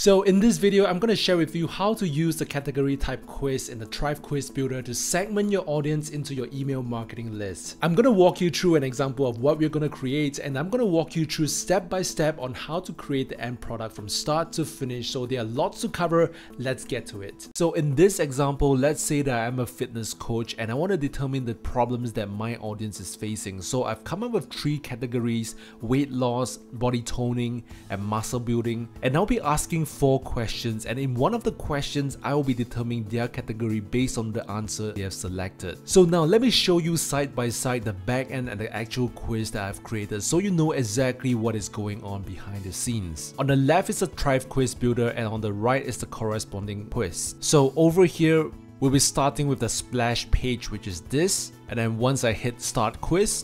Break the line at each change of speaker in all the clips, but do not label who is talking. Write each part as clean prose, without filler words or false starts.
So in this video, I'm going to share with you how to use the category type quiz in the Thrive Quiz Builder to segment your audience into your email marketing list. I'm going to walk you through an example of what we're going to create, and I'm going to walk you through step by step on how to create the end product from start to finish. So there are lots to cover. Let's get to it. So in this example, let's say that I'm a fitness coach and I want to determine the problems that my audience is facing. So I've come up with 3 categories: weight loss, body toning, and muscle building. And I'll be asking 4 questions, and in one of the questions I will be determining their category based on the answer they have selected. So now let me show you side by side the back end and the actual quiz that I've created so you know exactly what is going on behind the scenes. On the left is the Thrive Quiz Builder and on the right is the corresponding quiz. So over here we'll be starting with the splash page, which is this, and then once I hit start quiz,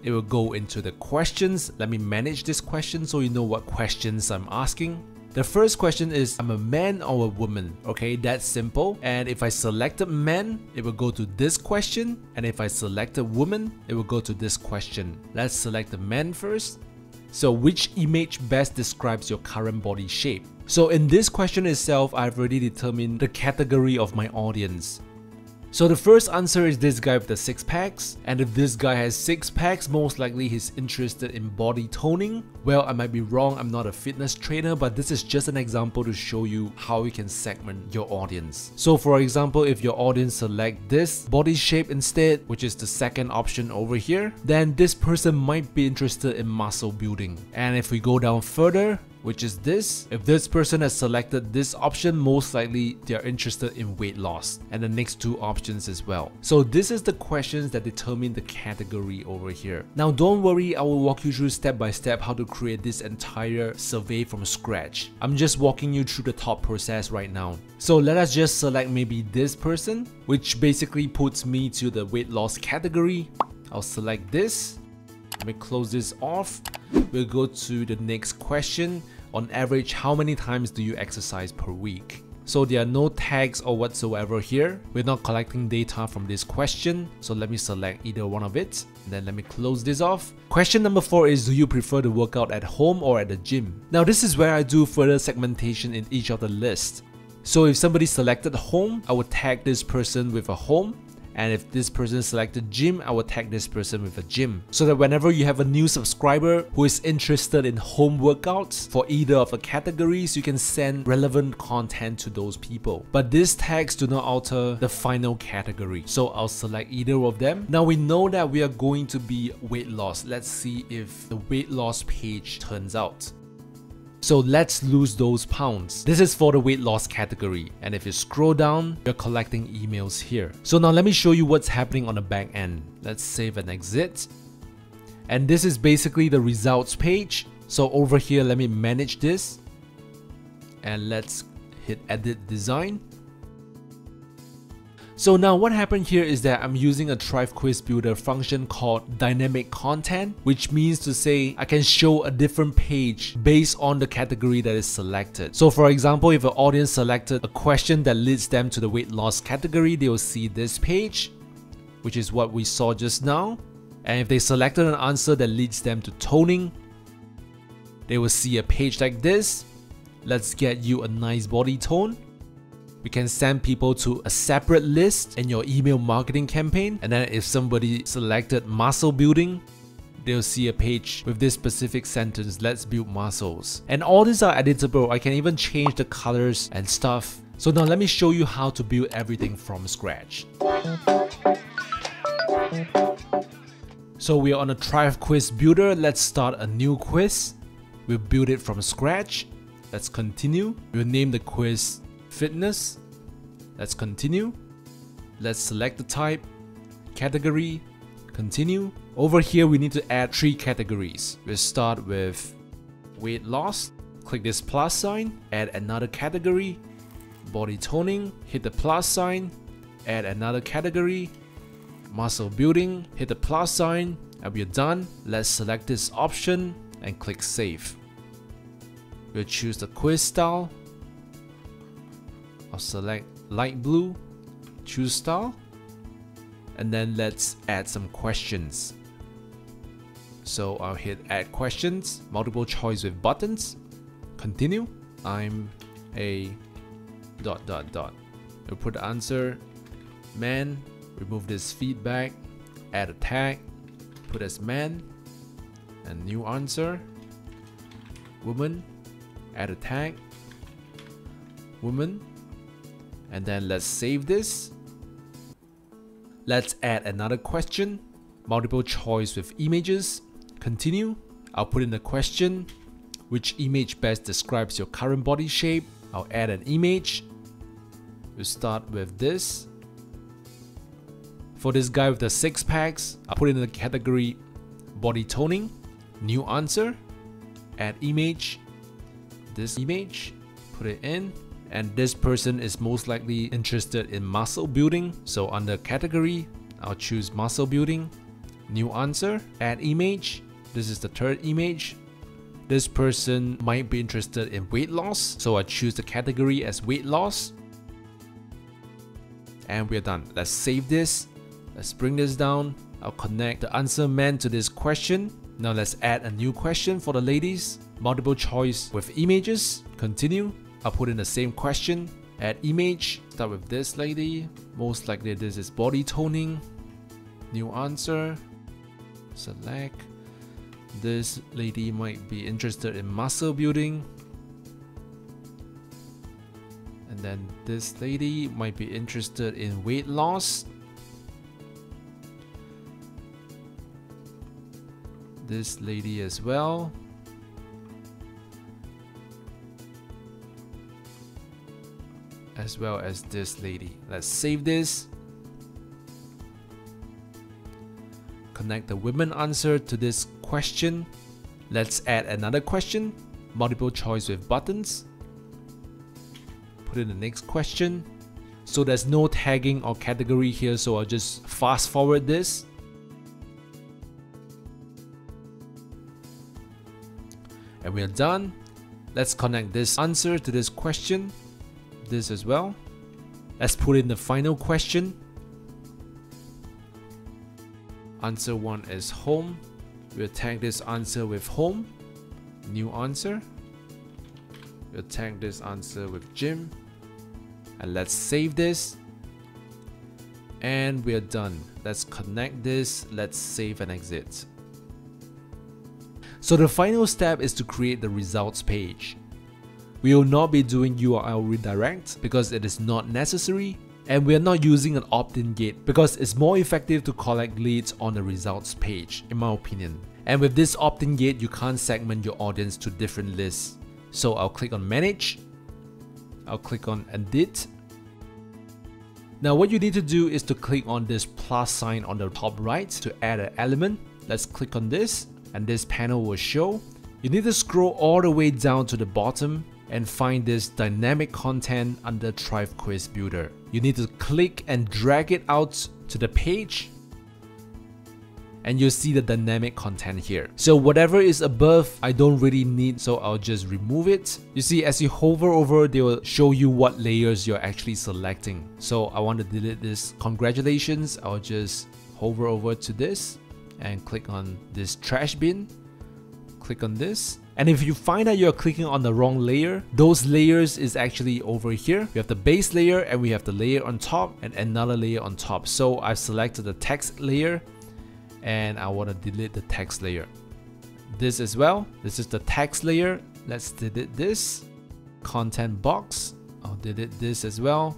it will go into the questions. Let me manage this question so you know what questions I'm asking. The first question is, I'm a man or a woman? Okay, that's simple. And if I selected man, it will go to this question. And if I selected woman, it will go to this question. Let's select the man first. So which image best describes your current body shape? So in this question itself, I've already determined the category of my audience. So the first answer is this guy with the 6 packs, and if this guy has 6 packs, most likely he's interested in body toning. Well, I might be wrong, I'm not a fitness trainer, but this is just an example to show you how you can segment your audience. So for example, if your audience select this body shape instead, which is the second option over here, then this person might be interested in muscle building. And if we go down further, which is this, if this person has selected this option, most likely they are interested in weight loss, and the next 2 options as well. So this is the questions that determine the category over here. Now don't worry, I will walk you through step by step how to create this entire survey from scratch. I'm just walking you through the top process right now. So let us just select maybe this person, which basically puts me to the weight loss category. I'll select this. Let me close this off. We'll go to the next question. On average, how many times do you exercise per week? So there are no tags or whatsoever here. We're not collecting data from this question. So let me select either one of it. Then let me close this off. Question number 4 is, do you prefer to work out at home or at the gym? Now this is where I do further segmentation in each of the lists. So if somebody selected home, I would tag this person with a home. And if this person selected gym, I will tag this person with a gym. So that whenever you have a new subscriber who is interested in home workouts for either of the categories, you can send relevant content to those people. But these tags do not alter the final category. So I'll select either of them. Now we know that we are going to be weight loss. Let's see if the weight loss page turns out. So let's lose those pounds. This is for the weight loss category. And if you scroll down, you're collecting emails here. So now let me show you what's happening on the back end. Let's save and exit. And this is basically the results page. So over here, let me manage this. And let's hit edit design. So now what happened here is that I'm using a Thrive Quiz Builder function called dynamic content, which means to say I can show a different page based on the category that is selected. So for example, if an audience selected a question that leads them to the weight loss category, they will see this page, which is what we saw just now. And if they selected an answer that leads them to toning, they will see a page like this. Let's get you a nice body tone. We can send people to a separate list in your email marketing campaign. And then if somebody selected muscle building, they'll see a page with this specific sentence, let's build muscles. And all these are editable. I can even change the colors and stuff. So now let me show you how to build everything from scratch. So we are on a Thrive Quiz Builder. Let's start a new quiz. We'll build it from scratch. Let's continue. We'll name the quiz Fitness. Let's continue. Let's select the type, category, continue. Over here, we need to add 3 categories. We'll start with weight loss. Click this plus sign, add another category. Body toning, hit the plus sign, add another category. Muscle building, hit the plus sign, and we're done. Let's select this option and click save. We'll choose the quiz style. I'll select light blue, choose style, and then let's add some questions. So I'll hit add questions, multiple choice with buttons, continue. I'm a ... We'll put the answer, man, remove this feedback, add a tag, put as man, and new answer, woman, add a tag, woman, and then let's save this. Let's add another question, multiple choice with images, continue. I'll put in the question, which image best describes your current body shape? I'll add an image. We'll start with this. For this guy with the 6 packs, I'll put in the category body toning, new answer, add image, this image, put it in, and this person is most likely interested in muscle building. So under category, I'll choose muscle building, new answer, add image, this is the third image. This person might be interested in weight loss, so I choose the category as weight loss. And we're done. Let's save this. Let's bring this down. I'll connect the answer man to this question. Now let's add a new question for the ladies. Multiple choice with images. Continue. I'll put in the same question. Add image. Start with this lady. Most likely this is body toning. New answer. Select. This lady might be interested in muscle building. And then this lady might be interested in weight loss. This lady as well. As well as this lady. Let's save this. Connect the women answer to this question. Let's add another question, multiple choice with buttons. Put in the next question. So there's no tagging or category here, so I'll just fast forward this. And we're done. Let's connect this answer to this question, this as well. Let's put in the final question. Answer 1 is home. We'll tag this answer with home. New answer. We'll tag this answer with gym. And let's save this. And we're done. Let's connect this. Let's save and exit. So the final step is to create the results page. We will not be doing URL redirect because it is not necessary. And we are not using an opt-in gate because it's more effective to collect leads on the results page, in my opinion. And with this opt-in gate, you can't segment your audience to different lists. So I'll click on manage. I'll click on edit. Now what you need to do is to click on this plus sign on the top right to add an element. Let's click on this and this panel will show. You need to scroll all the way down to the bottom and find this dynamic content under Thrive Quiz Builder. You need to click and drag it out to the page and you'll see the dynamic content here. So whatever is above, I don't really need, so I'll just remove it. You see, as you hover over, they will show you what layers you're actually selecting. So I want to delete this. Congratulations. I'll just hover over to this and click on this trash bin. Click on this. And if you find that you're clicking on the wrong layer, those layers is actually over here. We have the base layer and we have the layer on top and another layer on top. So I've selected the text layer and I want to delete the text layer. This as well. This is the text layer. Let's delete this. Content box. I'll delete this as well.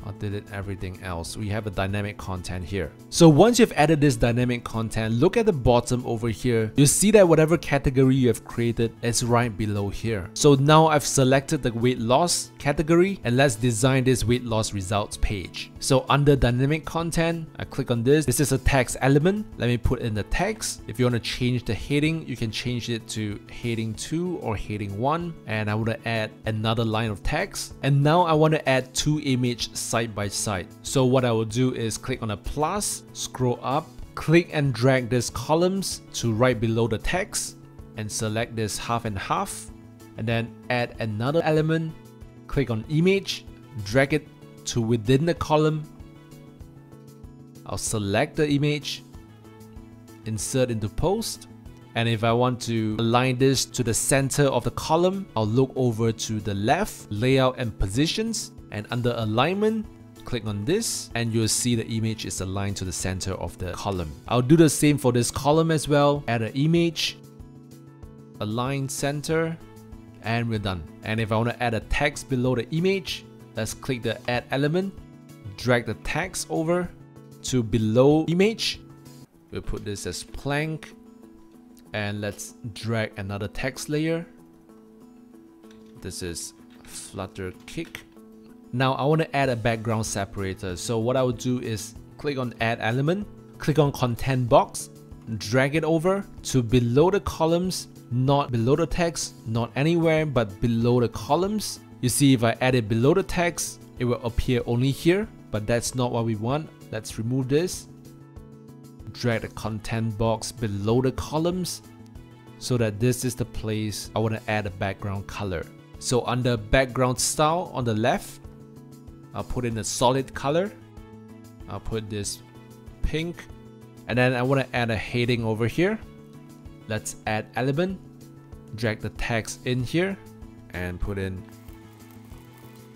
I'll delete everything else. We have a dynamic content here. So once you've added this dynamic content, look at the bottom over here. You see that whatever category you have created is right below here. So now I've selected the weight loss category and let's design this weight loss results page. So under dynamic content, I click on this. This is a text element. Let me put in the text. If you want to change the heading, you can change it to heading 2 or heading 1. And I want to add another line of text. And now I want to add 2 images side by side. So what I will do is click on a plus, scroll up, click and drag these columns to right below the text and select this half and half and then add another element, click on image, drag it to within the column. I'll select the image, insert into post And if I want to align this to the center of the column, I'll look over to the left, layout and positions, and under alignment, click on this and you'll see the image is aligned to the center of the column. I'll do the same for this column as well. Add an image, align center, and we're done. And if I want to add a text below the image, let's click the add element, drag the text over to below image. We'll put this as plank, and let's drag another text layer. This is Flutter Kick. Now I want to add a background separator. So what I would do is click on add element, click on content box, drag it over to below the columns, not below the text, not anywhere but below the columns. You see, if I add it below the text, it will appear only here, but that's not what we want. Let's remove this. Drag the content box below the columns so that this is the place I want to add a background color. So under background style on the left, I'll put in a solid color. I'll put this pink, and then I want to add a heading over here. Let's add element, drag the text in here and put in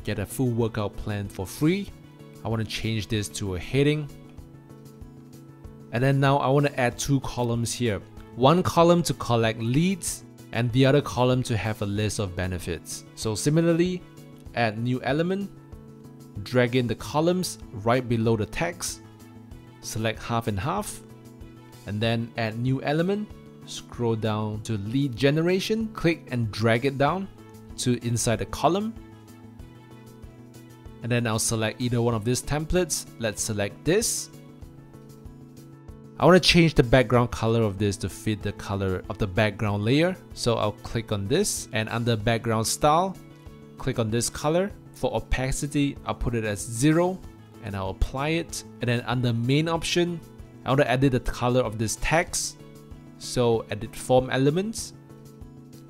get a full workout plan for free. I want to change this to a heading. And then now I want to add two columns here. One column to collect leads and the other column to have a list of benefits. So similarly, add new element, drag in the columns right below the text, select half and half, and then add new element, scroll down to lead generation, click and drag it down to inside the column. And then I'll select either one of these templates. Let's select this. I want to change the background color of this to fit the color of the background layer. So I'll click on this and under background style, click on this color. For opacity, I'll put it as 0 and I'll apply it. And then under main option, I want to edit the color of this text. So edit form elements,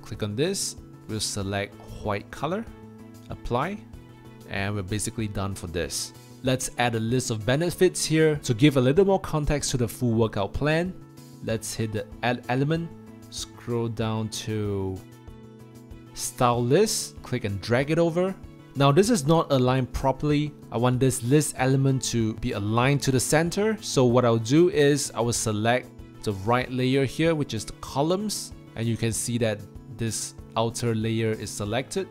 click on this. We'll select white color, apply, and we're basically done for this. Let's add a list of benefits here to give a little more context to the full workout plan. Let's hit the add element, scroll down to style list, click and drag it over. Now this is not aligned properly. I want this list element to be aligned to the center. So what I'll do is I will select the right layer here, which is the columns, and you can see that this outer layer is selected.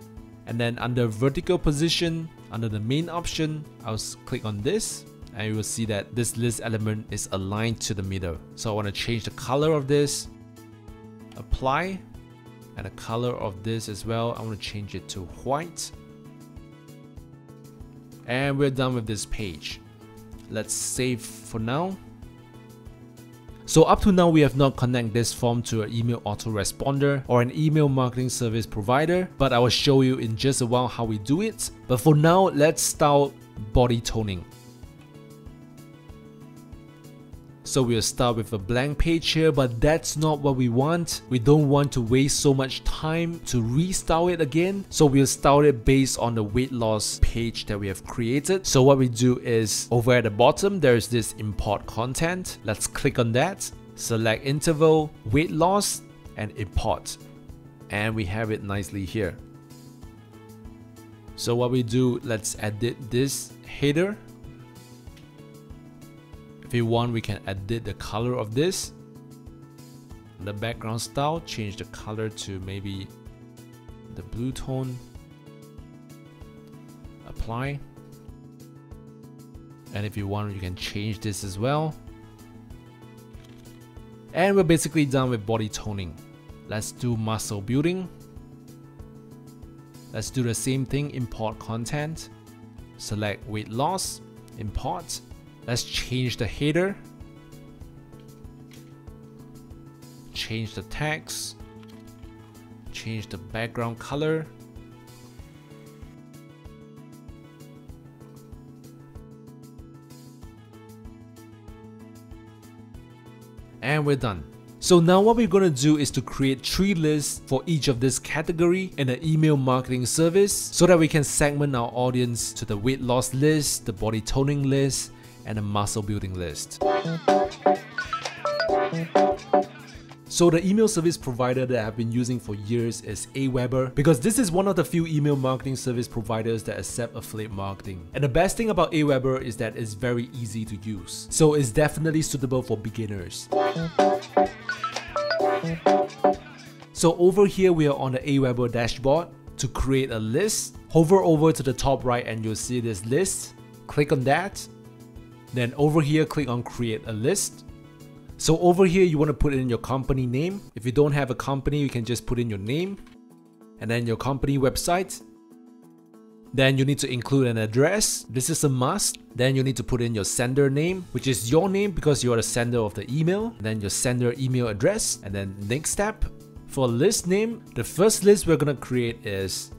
And then under vertical position, under the main option, I'll click on this and you will see that this list element is aligned to the middle. So I want to change the color of this, apply, and the color of this as well. I want to change it to white. And we're done with this page. Let's save for now. So up to now, we have not connected this form to an email autoresponder or an email marketing service provider, but I will show you in just a while how we do it. But for now, let's start body toning. So we'll start with a blank page here, but that's not what we want. We don't want to waste so much time to restyle it again. So we'll style it based on the weight loss page that we have created. So what we do is over at the bottom, there's this import content. Let's click on that, select interval, weight loss, and import. And we have it nicely here. So what we do, let's edit this header. If you want, we can edit the color of this. The background style, change the color to maybe the blue tone. Apply. And if you want, you can change this as well. And we're basically done with body toning. Let's do muscle building. Let's do the same thing, import content. Select weight loss, import. Let's change the header, change the text, change the background color, and we're done. So now what we're going to do is to create 3 lists for each of this category in an email marketing service so that we can segment our audience to the weight loss list, the body toning list, and a muscle building list. So the email service provider that I've been using for years is Aweber, because this is one of the few email marketing service providers that accept affiliate marketing. And the best thing about Aweber is that it's very easy to use. So it's definitely suitable for beginners. So over here we are on the Aweber dashboard. To create a list, hover over to the top right and you'll see this list. Click on that. Then over here click on create a list. So over here you want to put in your company name. If you don't have a company, you can just put in your name and then your company website. Then you need to include an address. This is a must. Then you need to put in your sender name, which is your name because you are the sender of the email. Then your sender email address. And then next step, for list name, the first list we're gonna create is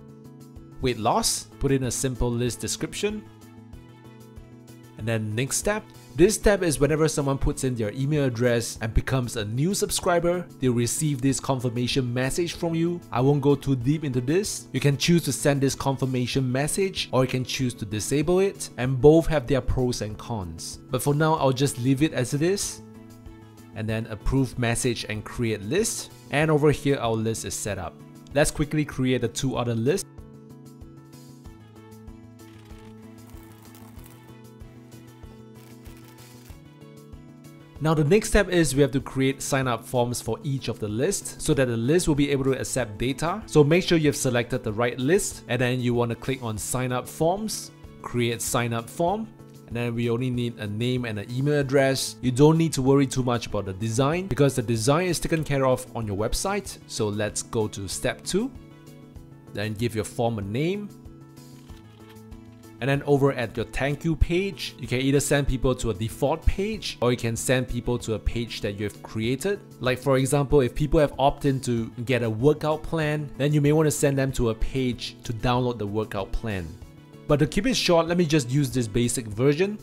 weight loss. Put in a simple list description. And then next step, this step is whenever someone puts in their email address and becomes a new subscriber, they'll receive this confirmation message from you. I won't go too deep into this. You can choose to send this confirmation message or you can choose to disable it, and both have their pros and cons. But for now, I'll just leave it as it is. And then approve message and create list. And over here our list is set up. Let's quickly create the two other lists. Now the next step is we have to create sign up forms for each of the lists so that the list will be able to accept data. So make sure you have selected the right list and then you want to click on sign up forms, create sign up form. And then we only need a name and an email address. You don't need to worry too much about the design because the design is taken care of on your website. So let's go to step 2. Then give your form a name. And then over at your thank you page, you can either send people to a default page or you can send people to a page that you have created. Like for example, if people have opted to get a workout plan, then you may want to send them to a page to download the workout plan. But to keep it short, let me just use this basic version.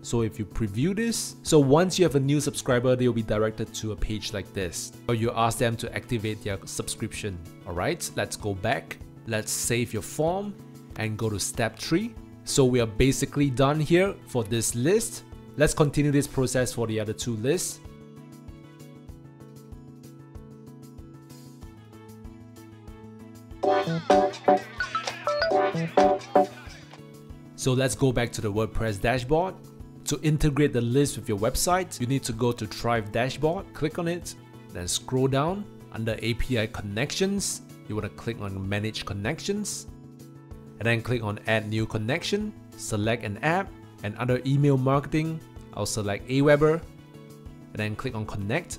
So if you preview this, so once you have a new subscriber, they'll be directed to a page like this. Or you ask them to activate their subscription. Alright, let's go back. Let's save your form and go to step 3. So we are basically done here for this list. Let's continue this process for the other two lists. So let's go back to the WordPress dashboard. To integrate the list with your website, you need to go to Thrive dashboard, click on it, then scroll down. Under API connections, you want to click on Manage Connections, and then click on Add New Connection, select an app, and under Email Marketing, I'll select Aweber, and then click on Connect.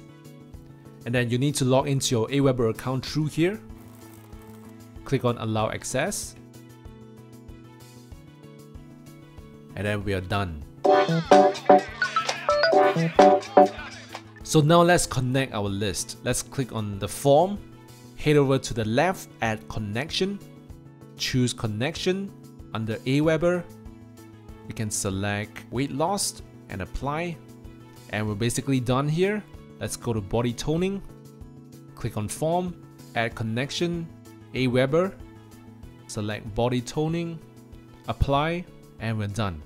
And then you need to log into your Aweber account through here. Click on Allow Access. And then we are done. So now let's connect our list. Let's click on the form, head over to the left, add connection, choose connection. Under Aweber, you can select weight loss and apply. And we're basically done here. Let's go to body toning, click on form, add connection, Aweber, select body toning, apply, and we're done.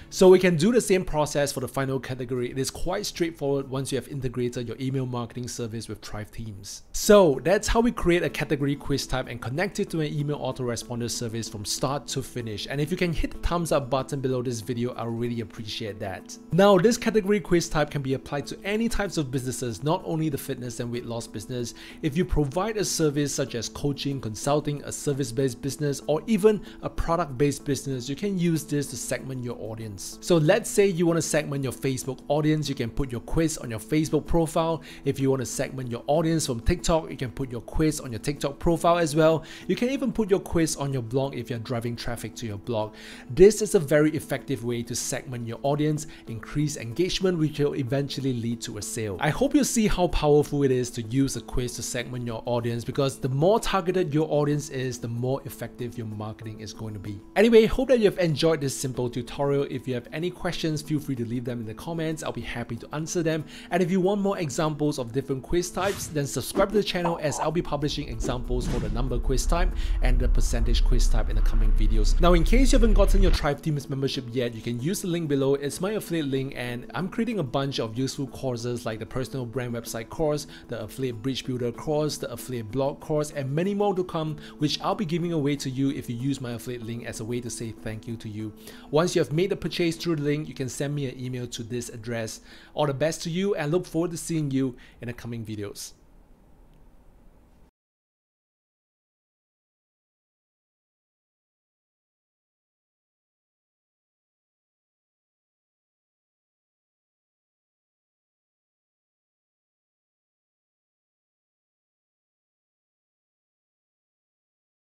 So we can do the same process for the final category. It is quite straightforward once you have integrated your email marketing service with Thrive Themes. So that's how we create a category quiz type and connect it to an email autoresponder service from start to finish. And if you can hit the thumbs up button below this video, I really appreciate that. Now this category quiz type can be applied to any types of businesses, not only the fitness and weight loss business. If you provide a service such as coaching, consulting, a service-based business, or even a product-based business, you can use this to segment your audience. So let's say you want to segment your Facebook audience, you can put your quiz on your Facebook profile. If you want to segment your audience from TikTok, you can put your quiz on your TikTok profile as well. You can even put your quiz on your blog if you're driving traffic to your blog. This is a very effective way to segment your audience, increase engagement, which will eventually lead to a sale. I hope you see how powerful it is to use a quiz to segment your audience, because the more targeted your audience is, the more effective your marketing is going to be. Anyway, hope that you have enjoyed this simple tutorial. If you you have any questions, feel free to leave them in the comments. I'll be happy to answer them. And if you want more examples of different quiz types, then subscribe to the channel, as I'll be publishing examples for the number quiz type and the percentage quiz type in the coming videos. Now, in case you haven't gotten your Thrive Teams membership yet, you can use the link below. It's my affiliate link, and I'm creating a bunch of useful courses like the personal brand website course, the affiliate bridge builder course, the affiliate blog course, and many more to come, which I'll be giving away to you if you use my affiliate link as a way to say thank you to you. Once you have made the purchase through the link, you can send me an email to this address. All the best to you, and look forward to seeing you in the coming videos.